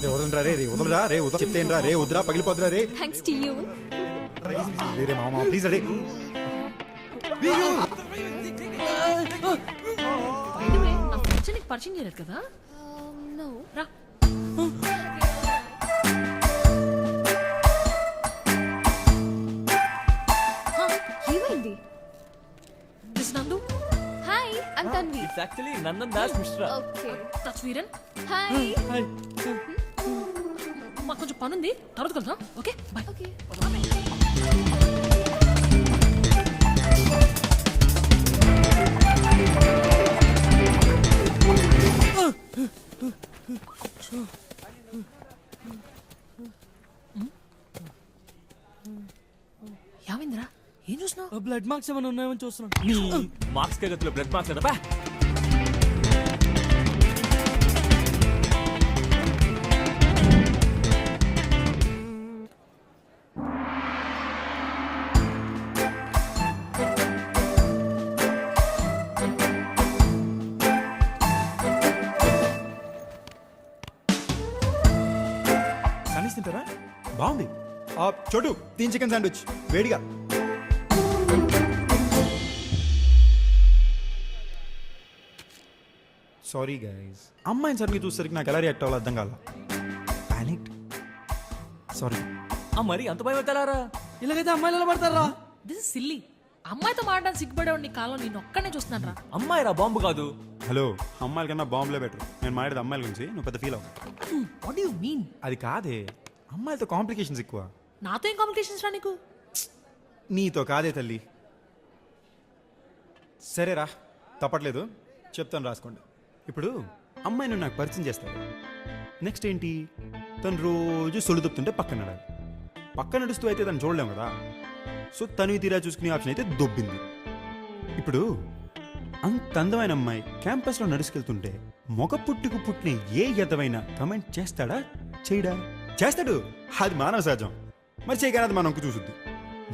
వదలరా రే వదలరా రే వదల చెప్తేనరా రే వద్దురా పగిలిపోతురా రే thanks to you. రే మామ ప్లీజ్ రే నా ఫ్రెండ్స్ నీకు పరిచయం చేయలేదు కదా. నో రా. ఏమైంది? దిస్ నందు. Hi I'm Tanvi. It's actually Nandan Das Mishra. Okay that's Veeran. Hi. మాకు కొంచెం పని ఉంది, తర్వాత కలుద్దాం. Okay by. ఓకే యావింద్రా ఏం చూస్తున్నావు? బ్లడ్ మార్క్స్ ఏమైనా ఉన్నాయని చూస్తున్నాను. మార్క్స్ గతిలో బ్లడ్ మార్క్స్ కదా. కనీస్ తింటారా? బాగుంది. చోటు 3 చికెన్ శాండ్విచ్ వేడిగా. సారీ గైస్, అమ్మాయిని సరిగ్గా చూసేసరికి నాకు ఎలా రియాక్ట్ అవ్వాలో అర్థం కాల. పానిక్. సారీ. మరి అంత భయం ఎత్తారా? ఇలాగైతే అమ్మాయిలు ఎలా పడతారా? This is silly. అమ్మాయితో మాట్లాడడానికి సిగ్గుపడేవాడిని కాలం నేను ఒక్కనే చూస్తున్నాను రా. అమ్మాయి రా, బాంబు కాదు. హలో, అమ్మాయిల కన్నా బాంబులే బెటర్. నేను మాట్లాడేది అమ్మాయిల గురించి, నువ్వు పెద్ద ఫీల్ అవ్వ. What do you mean? అది కాదే, అమ్మాయిలతో కాంప్లికేషన్స్ ఎక్కువ. నాతో ఏం కాంప్లికేషన్స్ రా నీకు? నీతో కాదే తల్లి. సరేరా, తప్పట్లేదు, చెప్తాను రాసుకోండి. ఇప్పుడు అమ్మాయిని నాకు పరిచయం చేస్తాడు. నెక్స్ట్ ఏంటి, తను రోజు సొల్లు తప్పుతుంటే పక్కన నడాలి. పక్కన నడుస్తూ అయితే తను చూడలేము కదా. సో తను తీరా చూసుకునే ఆప్షన్ అయితే దొబ్బింది. ఇప్పుడు అంత అందమైన అమ్మాయి క్యాంపస్లో నడుచుకెళ్తుంటే మొగ పుట్టుకు పుట్టిన ఏ ఎదవైనా కమెంట్ చేస్తాడా? చేయడా? చేస్తాడు. అది మానవ సహజం. మరి చేయగానే అది మనం చూసుద్ది.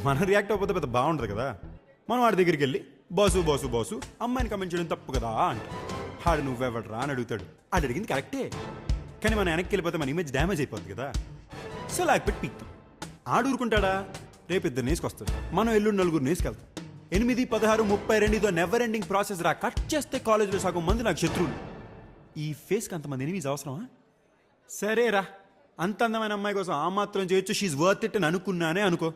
మనం రియాక్ట్ అవ్వకపోతే పెద్ద బాగుంటుంది కదా. మనం వాడి దగ్గరికి వెళ్ళి బాసు బాసు బాసు అమ్మాయిని కమెంట్ చేయడం తప్పు కదా అంటే ఆడు నువ్వెవడరా అని అడుగుతాడు. ఆడు అడిగింది కరెక్టే, కానీ మనం వెనక్కి వెళ్ళిపోతే మన ఇమేజ్ డ్యామేజ్ అయిపోద్ది కదా. సో లాక్పెట్టి పీక్తాం. ఆడు ఊరుకుంటాడా? రేపు 2 నేసుకొస్తాడు, మనం ఎల్లుండి 4 నేసుకెళ్తాం. 8, 16, 32 ఇదో నెవర్ ఎండింగ్ ప్రాసెస్ రా. కట్ చేస్తే కాలేజీలో సగం మంది నాకు శత్రువులు. ఈ ఫేస్కి అంతమంది ఎనిమిస్ అవసరమా? సరేరా, అంత అందమైన అమ్మాయి కోసం ఆ మాత్రం చేయొచ్చు, షీఈ్ వర్త్ ఇట్ అని అనుకున్నానే అనుకో.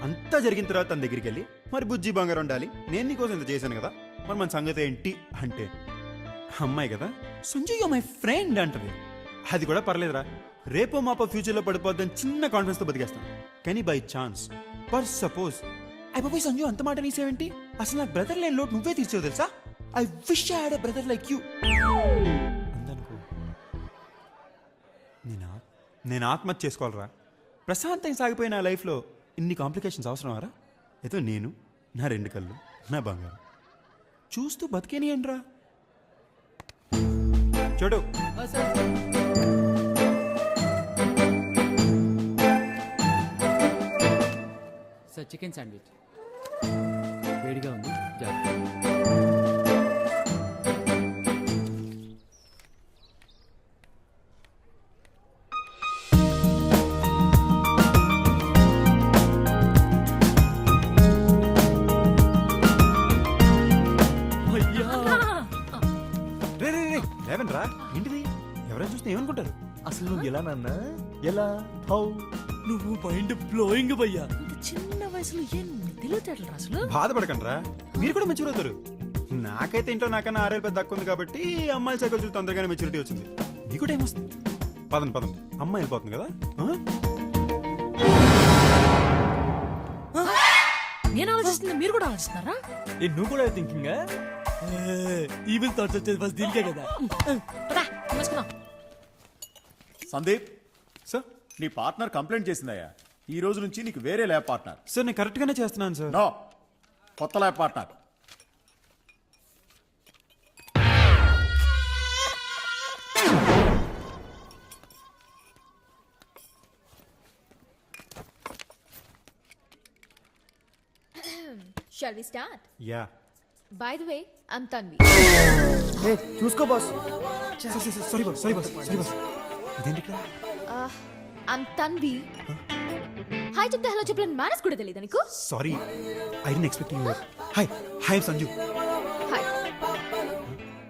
అంతా జరిగిన తర్వాత తన దగ్గరికి వెళ్ళి మరి బుజ్జి బంగారం ఉండాలి, నేను నీకోసం ఇంత చేశాను కదా, మరి మన సంగతి ఏంటి అంటే అమ్మాయి కదా సంజయ్ యు మై ఫ్రెండ్ అంటది. అది కూడా పర్లేదురా, రేపో మాపో ఫ్యూచర్లో పడిపోద్దని చిన్న కాన్ఫిడెన్స్తో బతికేస్తాను. కానీ బై ఛాన్స్ పర్ సపోజ్ అయిపోయి సంజయ్ అంత మాట నీసేవేంటి, అసలు నాకు బ్రదర్ లేని లోటు నువ్వే తీర్చావు తెలుసా, I wish I had a brother like you అందనుకో. నేను ఆత్మహత్య చేసుకోవాలరా. ప్రశాంతంగా సాగిపోయిన నా లైఫ్లో ఇన్ని కాంప్లికేషన్స్ అవసరమారా? ఏదో నేను, నా 2 కళ్ళు, నా బంగారం చూస్తూ బతికేనియండి రా. చూడు సార్, చికెన్ శాండ్విచ్ వేడిగా ఉంది. లేవన్ రా. ఏంటిది? ఎవరైనా చూస్తే ఏమనుకుంటారు? అసలు నువ్వు ఎలా నాన్న? ఎలా? హౌ? నువ్వు మైండ్ బ్లోయింగ్ భయ్యా. ఇంత చిన్న వయసులో ఎన్ని తెలివితేటలు రా అసలు. బాధపడకండి రా, మీరు కూడా మెచ్యూర్ అవుతారు. నాకైతే ఇంట్లో నాకన్నా 6 ఏళ్ళు పెద్ద తక్కువ ఉంది కాబట్టి అమ్మాయిల సైకిల్ చూసి తొందరగానే మెచ్యూరిటీ వచ్చింది. మీకు టైం వస్తుంది. పదండి, అమ్మాయి వెళ్ళిపోతుంది కదా. నేను ఆలోచిస్తుంది, మీరు కూడా ఆలోచిస్తున్నారా? నువ్వు కూడా థింకింగ్? ఈవిల్ థాట్స్ వచ్చేది ఫస్ట్ దీనికే కదా. సందీప్ సార్, నీ పార్ట్నర్ కంప్లైంట్ చేసిందయ్యా, ఈ రోజు నుంచి నీకు వేరే ల్యాబ్ పార్ట్నర్. సార్ నేను కరెక్ట్గానే చేస్తున్నాను సార్. నో, కొత్త lab partner. Shall we start? Yeah. By the way, I'm Tanvi. చూసుకో బాస్. Sorry boss. ఇదేంటి ఇక్కడ ఐమ్ తన్వి. హాయ్ చెప్తే హలో చెప్పలేని మేనేజ్ కూడా తెలియదు నీకు. Sorry I didn't expect you. Hi hi Sanju. Hi.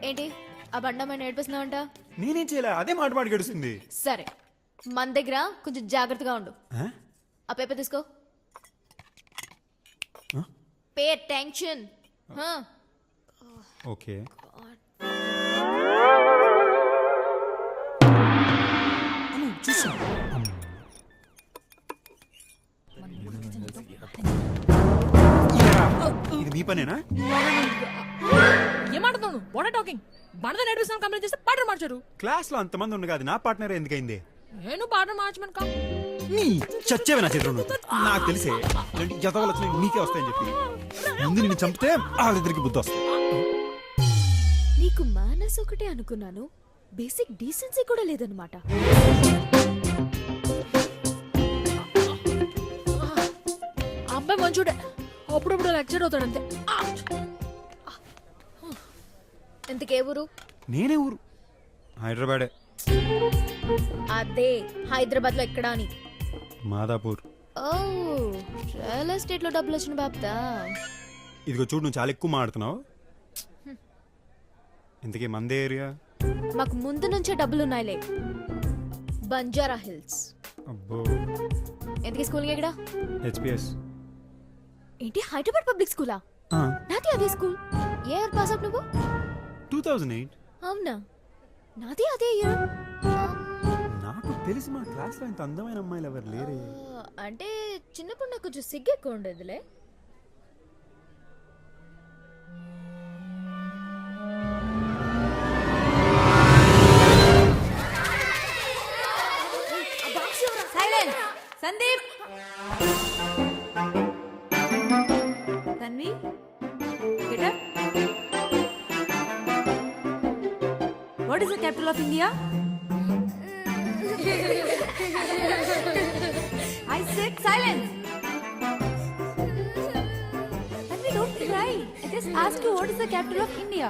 ఏంటి ఆ బండమైన ఏడిపిస్తున్నావంట? నేనేం చేయలే, అదే మాట మాట గడుస్తుంది. సరే మన దగ్గర కొంచెం జాగ్రత్తగా ఉండు. ఆ పేపర్ తీసుకో. Pay attention. ఓకే ఇది మీ పనేనా? ఏమంటున్నావు? What are talking? బండతో నడిపిస్తాను కంప్లైంట్ చేస్తే పాటలు మార్చారు. క్లాస్ లో అంతమంది ఉండగా అది నా పార్ట్నర్ ఎందుకైంది? నేను పాటలు మార్చమని కా నీ చచ్చేవే నా చేతిలో నువ్వు. నాకు తెలిసే ఇలాంటి జతవలు వచ్చినాయి నీకే వస్తాయని చెప్పి ముందు నిన్ను చంపితే వాళ్ళిద్దరికి బుద్ధి వస్తుంది. నీకు మేనస్ ఒకటే అనుకున్నాను, బేసిక్ డీసెన్సీ కూడా లేదనమాట. ఆ అబ్బాయి మంచోడే, అప్పుడప్పుడు లెక్చర్ అవుతాడు అంతే. ఇంతకే ఊరు? నేనే ఊరు హైదరాబాదే. అదే హైదరాబాద్ లో ఎక్కడా అని. మాదాపూర్. ఓ రియల్ ఎస్టేట్ లో డబ్బులు వచ్చిన బాబ్దా. ఇదిగో చూడు, నువ్వు చాలా ఎక్కువ మాడుతున్నావు. ఇంతకీ మందే ఏరియా? మాకు ముందు నుంచే డబ్బులు ఉన్నాయిలే. బంజారా హిల్స్. అబ్బో. ఎందుకే స్కూలింగ్ ఎక్కడ? హెచ్పిఎస్. ఏంటి హైదరాబాద్ పబ్లిక్ స్కూలా? నాది అదే స్కూల్. ఏ ఇయర్ పాస్ అవుట్ నువ్వు? 2008. అవునా, నాది అదే ఇయర్. నాకు తెలిసి మా క్లాస్ లో ఇంత అందమైన అమ్మాయిలు ఎవరు లేరే. అంటే చిన్నప్పుడు నాకు కొంచెం సిగ్గు ఎక్కువ ఉండేదిలే. Sandeep, Tanvi, get up. What is the capital of India? I said silence. Tanvi, don't cry. I just asked you what is the capital of India.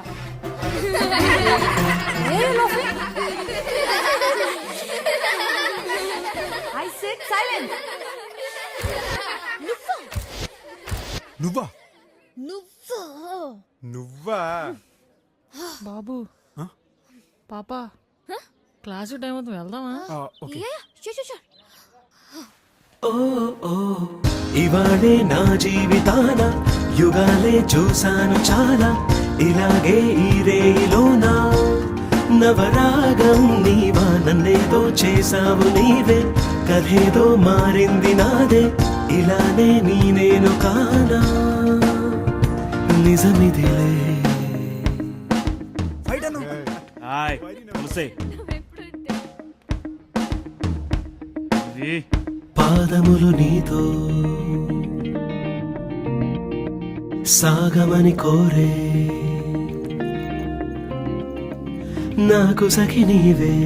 Why are you laughing? I said silence. నువ్వా? నువ్వా? నువ్వా? బాబు పాప class time అవుతుంది, వెళ్దామా? Okay. ఇవాళే నా జీవితాన యుగాలే చూశాను చాలా, ఇలాగే ఈ రేయిలోనా నవరాగం నీవా, నన్నేదో చేసావు నీవే, కథేదో మారింది నాదే, ఇలానే నేను కానా నిజమిదిలే. హాయ్ నమస్తే. పాదములు నీతో సాగమని కోరే నాకు సఖి నీవే,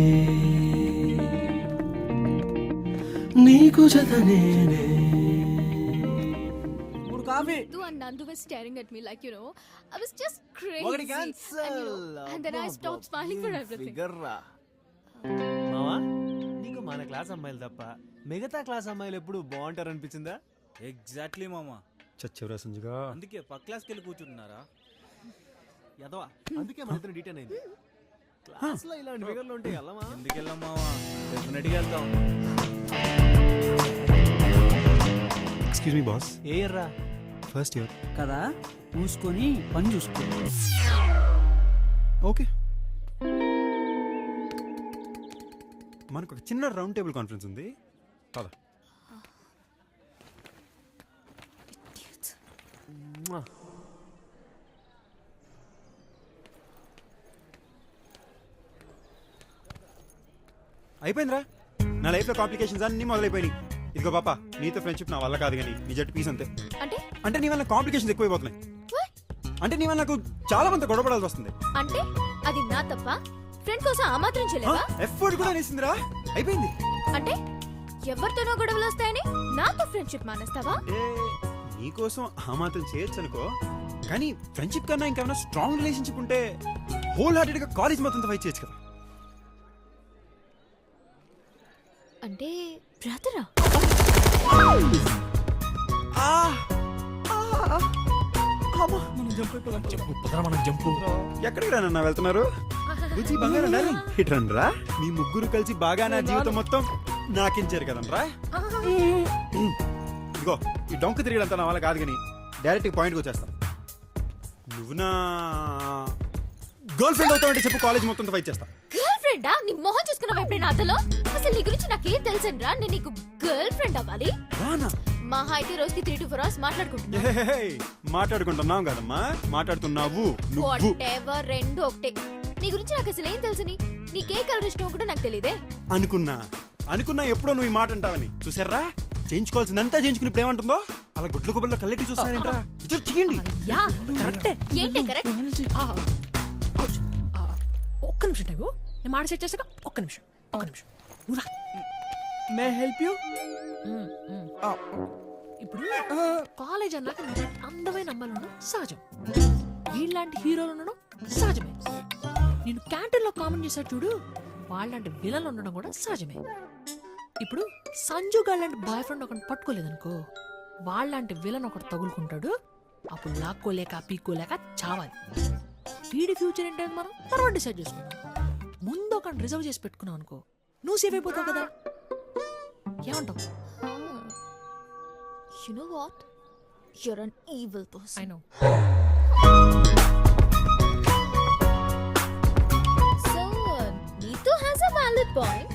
నీకు జత నేనే. And Nandu was staring at me like, you know, I was just crazy. And then I stopped smiling for everything. మావా, నీకు మన క్లాస్ అమ్మాయిలు తప్ప మిగతా క్లాస్ అమ్మాయిలు ఎప్పుడు బాగుంటారు అనిపించిందా? ఎగ్జాక్ట్లీ మామా, చచ్చేవరా సంజుగా. అందుకే పక్క క్లాస్కి వెళ్ళి కూర్చుంటున్నారా? యదవా, అందుకే మన ఇద్దరు డీటెయిన్ అయింది. క్లాస్ లో ఇలాంటి ఫిగర్లు ఉంటే వెళ్ళమా? ఎందుకు వెళ్ళాం మామా, డెఫినెట్గా వెళ్తాం. Excuse me boss. ఏ ఇయర్ రా? First year. కదా, మూసుకొని పని చూసుకో. ఓకే. మనకు ఒక చిన్న రౌండ్ టేబుల్ కాన్ఫరెన్స్ ఉంది, పద. అయిపోయిందిరా, నా లైఫ్లో కాంప్లికేషన్స్ అన్నీ మొదలైపోయినాయి. ఇదిగో పాప, నీతో ఫ్రెండ్షిప్ నా వల్ల కాదు, కానీ నీ జట్టు పీస్ అంతే. అంటే అంటే నీ వల్ల కాంప్లికేషన్స్ ఎక్కువైపోతున్నాయి. అంటే నీ వల్ల నాకు చాలా మంది గొడవపడాల్సి వస్తుంది. అంటే అది నా తప్ప? ఫ్రెండ్ కోసం ఆ మాత్రం చేయలేవా? ఎఫర్ట్ కూడా వేసిందిరా, అయిపోయింది. అంటే ఎవరితోనో గొడవలు వస్తాయని నాతో ఫ్రెండ్షిప్ మానేస్తావా? నీకోసం ఆ మాత్రం చేయొచ్చు అనుకో, కానీ ఫ్రెండ్షిప్ కన్నా ఇంకేమైనా స్ట్రాంగ్ రిలేషన్షిప్ ఉంటే హోల్ హార్టెడ్ గా కాలేజ్ మొత్తం ఫైట్ చేయొచ్చు కదా. అంటే బ్రదరా? ఎక్కడికి రానన్నా వెళ్తున్నారు? బుజ్జి బంగారం డార్లింగ్, ఇటు రండి రా. మీ ముగ్గురు కలిసి బాగా నా జీవితం మొత్తం నాకించారు కదనరా. ఇదిగో ఈ డొంక తిరిగడంతా నా వల్ల కాదు కానీ డైరెక్ట్ పాయింట్కి వచ్చేస్తాం. నువ్వు నా గర్ల్ ఫ్రెండ్ అవుతావంటే చెప్పు, కాలేజ్ మొత్తం ఫైట్ చేస్తా. గర్ల్ ఫ్రెండా? నీ మొహం చూసుకున్నావు ఎప్పుడైనా అతలో? అసలు నీ గురించి నాకేం తెలుసండ్రా? నేను నీకు గర్ల్ ఫ్రెండ్ అవ్వాలి? రానా మహా అయితే రోజుకి 3 to 4 hours మాట్లాడుకుంటున్నా. మాట్లాడుకుంటున్నావు కదమ్మా, మాట్లాడుతున్నావు నువ్వు. Whatever, రెండు ఒకటే. నీ గురించి నాకు అసలు ఏం తెలుసని? నీకే కలర్ ఇష్టం కూడా నాకు తెలియదే. అనుకున్నా ఎప్పుడో నువ్వు ఈ మాట అంటావని. చూసారా, చేయించుకోవాల్సిందంతా చేయించుకుని ఇప్పుడు ఏమంటుందో అలా గుడ్ల గుబ్బల్లో కల్లెట్టి చూస్తారేంట్రా. ఇద్దరు తీయండి. యా కరెక్టే. ఏంటి కరెక్ట్? ఒక్క నిమిషం టైగు, నేను మాట సెట్ చేసాక ఒక్క నిమిషం నువ్వు రా. May help you? ఇప్పుడు కాలేజ్ అన్నాక అందమైన అమ్మాయిలు ఉండడం సహజం, వీళ్ళలాంటి హీరోలు ఉండడం సహజమే. నేను క్యాంటీన్ లో కామెంట్ చేశాడు చూడు, వాళ్ళంటి విలన్లు ఉండడం కూడా సహజమే. ఇప్పుడు సంజు గారు లాంటి బాయ్ ఫ్రెండ్ ఒకటి పట్టుకోలేదనుకో, వాళ్ళంటి విలన్ ఒకటి తగులుకుంటాడు, అప్పుడు లాక్కోలేక పీక్కోలేక చావాలి. వీడి ఫ్యూచర్ ఏంటంటే మనం తర్వాత డిసైడ్ చేసుకుందాం. ముందు ఒక రిజర్వ్ చేసి పెట్టుకున్నాం అనుకో, నువ్వు సేఫ్ అయిపోతావు కదా. ఏమంటావు? You know what? You're an evil person. I know. So, నీతో has a valid point.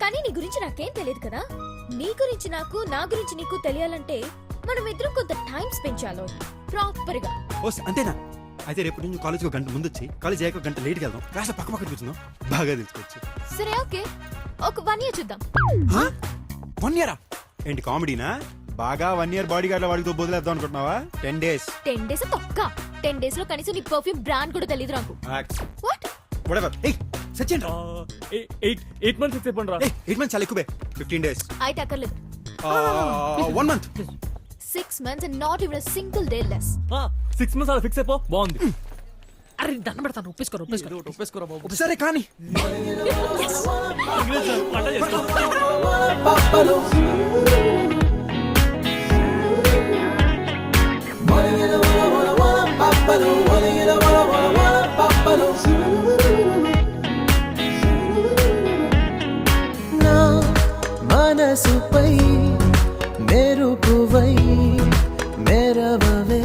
కానీ నీ గురించి నాకేం తెలియదు కదా. నీ గురించి నాకు, నా గురించి నీకు తెలియాలంటే మనం ఇద్దరం కొంత టైం స్పెండ్ చేయాలి ప్రాపర్ గా. అంతేనా? అయితే రేపు నేను కాలేజ్కి ఒక గంట ముందు వచ్చి, కాలేజ్ అయ్యాక ఒక గంట లేట్కి వెళ్దాం, కాస్త పక్క పక్కన కూర్చుందాం, బాగా తెలుసుకోవచ్చు. సరే ఓకే, ఒక 1 year చూద్దాం. 1 year? ఏంటి కామెడీనా? బాగా 1 year బాడీ గార్డ్ వాడితో బదులేద్దాం అనుకుంటున్నావా? 10 days. 10 days తొక్క. 10 days లో కనీసం నీ పర్ఫ్యూమ్ బ్రాండ్ కూడా తెలియదు నాకు. వాట్? Whatever. ఏయ్ సచిన్ రా. 8 months చెప్పండి రా. 8 months చాలా ఎక్కువే. 15 days. అయితే అక్కర్లేదు. 1 month. 6 months and not even a single day less. 6 months అలా ఫిక్స్ అయిపో. బాగుంది. అరే దండం పెడతాను, ఒప్పేసుకోరా బాబు. సరే కానీ నా మనసుపై మెరుపువై మెరవవే,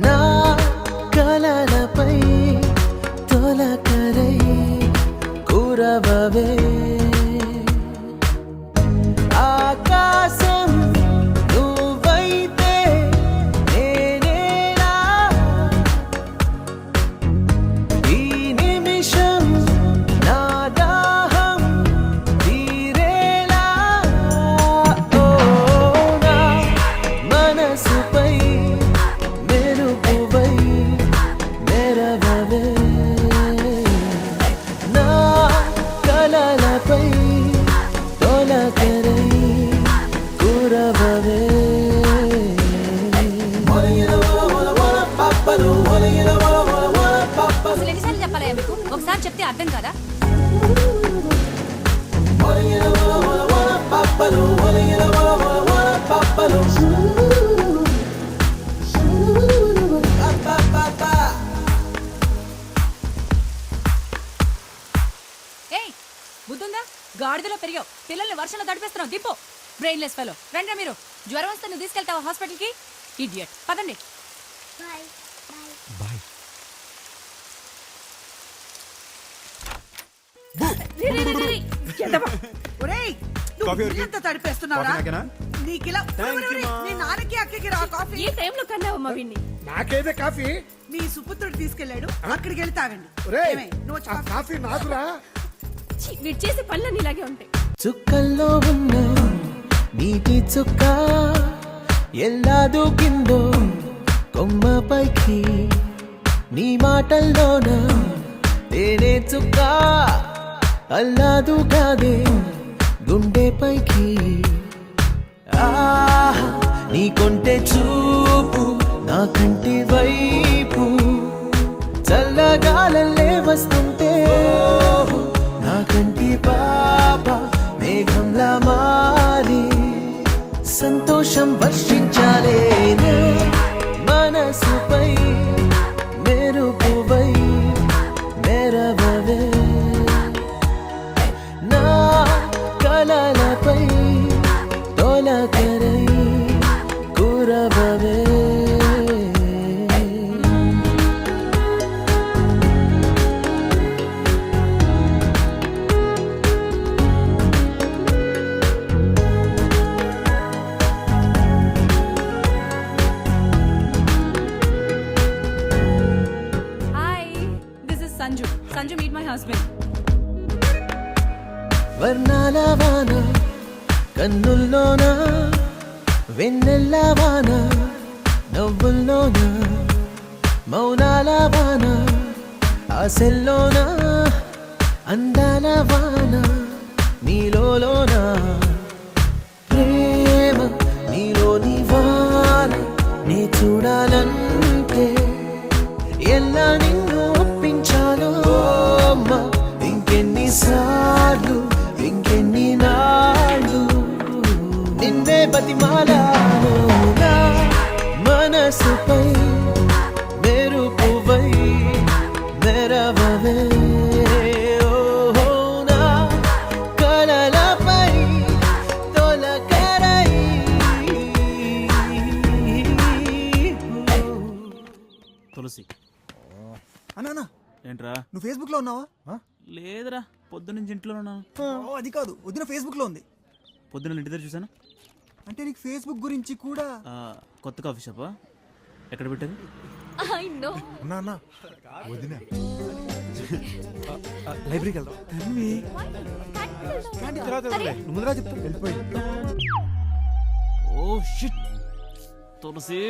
నా కలలపై తొలకరై కురవవే, ఆకాశం నువ్వైతే నేనేలా, ఈ నిమిషం నా దాహం తీరేలా, ఓ నా మనసుపై మెరుపువై మెరవవే, నా కలలపై తొలకరై కురవవే. అసలు ఎన్నిసార్లు చెప్పాలయ్యా మీకు? ఒకసారి చెప్తే అర్థం కదా. ఏయ్ బుద్ధుందా? గాడిదలో పెరిగావు, పిల్లల్ని వర్షంలో తడిపేస్తున్నావు. దిప్పు బ్రెయిన్లెస్ ఫెలో. రండి మీరు. జ్వరం వస్తే నువ్వు తీసుకెళ్తావా హాస్పిటల్కి? ఇడియట్. పదండి. బాయ్. ఒరేయ్ కాఫీ ఎవరికి? ఎంత తడిపేస్తున్నావురా? కాఫీ నాకేనా? నీకిలా Thank you, ma. నీ నాన్నకి అక్కకి రా కాఫీ. ఈ టైంలో కన్నావమ్మా వీణ్ణి. నాకేదే కాఫీ. మీ సుపుత్రుడు తీసుకెళ్ళాడు, అక్కడికి వెళ్ళి తాగండి. ఒరేయ్, ఏమే, నువ్వు వచ్చి ఆ కాఫీ. కాఫీ నాకురా. వీడు చేసే పనులన్నీ ఇలాగే ఉంటాయి. చుక్కల్లో ఉన్న నీటి చుక్క ఎలా దూకిందో కొమ్మపైకి, నీ మాటల్లోన తేనె చుక్క అల్లాదు కాదే గుండెపైకి. ఆహా నీ కొంటె చూపు నా కంటి వైపు చల్లగాలల్లే వస్తుంటే, నా కంటి పాప మేఘంలా మారి సంతోషం వర్షించాలే నా మనసుపై మెరుపువై మెరవవే నా కలలపై తొలకరై కురవవే hi this is Sanju. Sanju meet my husband. వర్ణాల వాన కన్నుల్లోన వెన్నెల్ల వాన నవ్వుల్లోన మౌనాల వాన ఆశల్లోన అందాల వాన నీలోన ప్రేమ నీలోని వాన నీ చూడాలంటే ఎలా నిన్ను ఒప్పించాలో అమ్మ ఇంకెన్నిసార్లు ఇంకెన్ని నాళ్ళు నిన్నే బతిమాలాను నా మనసుపై మెరుపువై మెరవవే ఓహో నా కలలపై తొలకరై తులసి అన్నా ఏంట్రా? నువ్వు ఫేస్బుక్ లో ఉన్నావా? లేదురా, పొద్దున్నుంచి ఇంట్లో ఉన్నాను. అది కాదు, వదిన ఫేస్బుక్ లో ఉంది. పొద్దున్న ఇంటి దగ్గర చూసాను. అంటే నీకు ఫేస్బుక్ గురించి కూడా కొత్త కాఫీ షాపా? ఎక్కడ పెట్టారు? I know. అన్నా వదిన లైబ్రరీకి వెళ్దాం. నువ్వు ముందుగా చెప్తా. వెళ్ళిపోయి ఓ షిట్ తులసి.